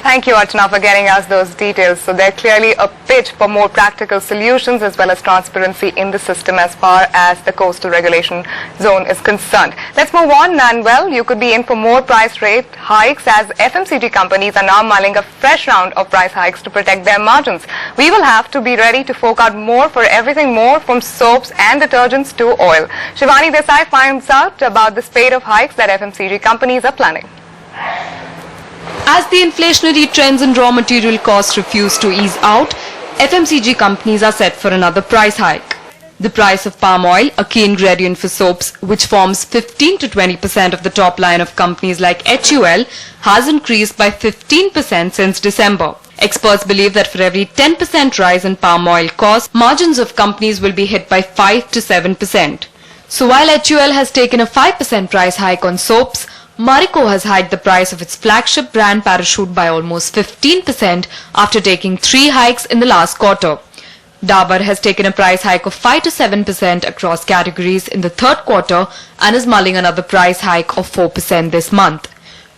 Thank you, Archana, for getting us those details. So there's clearly a pitch for more practical solutions as well as transparency in the system as far as the coastal regulation zone is concerned. Let's move on. And well, you could be in for more price rate hikes as FMCG companies are now mulling a fresh round of price hikes to protect their margins. We will have to be ready to fork out more for everything more from soaps and detergents to oil. Shivani Desai finds out about the spate of hikes that FMCG companies are planning. As the inflationary trends in raw material costs refuse to ease out, FMCG companies are set for another price hike. The price of palm oil, a key ingredient for soaps, which forms 15 to 20% of the top line of companies like HUL, has increased by 15% since December. Experts believe that for every 10% rise in palm oil costs, margins of companies will be hit by 5 to 7%. So while HUL has taken a 5% price hike on soaps, Marico has hiked the price of its flagship brand Parachute by almost 15% after taking 3 hikes in the last quarter. Dabur has taken a price hike of 5 to 7% across categories in the third quarter and is mulling another price hike of 4% this month.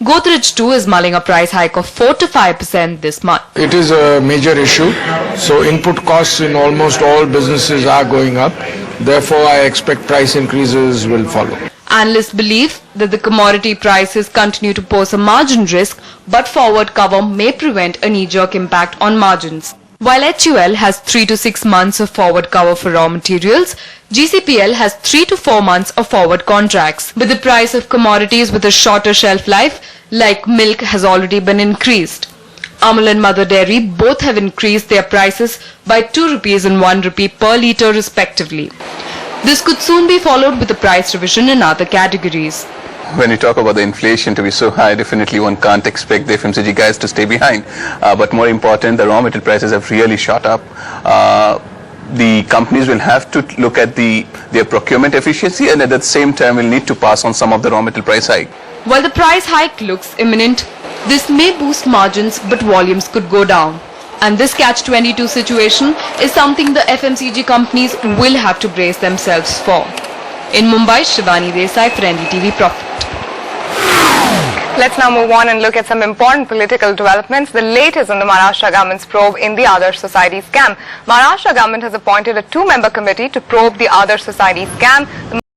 Godrej too is mulling a price hike of 4 to 5% this month. It is a major issue. So input costs in almost all businesses are going up. Therefore, I expect price increases will follow. Analysts believe that the commodity prices continue to pose a margin risk, but forward cover may prevent a knee-jerk impact on margins. While HUL has 3 to 6 months of forward cover for raw materials, GCPL has 3 to 4 months of forward contracts. But the price of commodities with a shorter shelf life, like milk, has already been increased. Amul and Mother Dairy both have increased their prices by 2 rupees and 1 rupee per litre respectively. This could soon be followed with a price revision in other categories. When you talk about the inflation to be so high, definitely one can't expect the FMCG guys to stay behind. But more important, the raw material prices have really shot up. The companies will have to look at their procurement efficiency, and at the same time will need to pass on some of the raw material price hike. While the price hike looks imminent, this may boost margins, but volumes could go down. And this catch-22 situation is something the FMCG companies will have to brace themselves for. In Mumbai, Shivani Desai for NDTV Profit. Let's now move on and look at some important political developments. The latest on the Maharashtra government's probe in the Adarsh Society scam. Maharashtra government has appointed a 2-member committee to probe the Adarsh Society scam.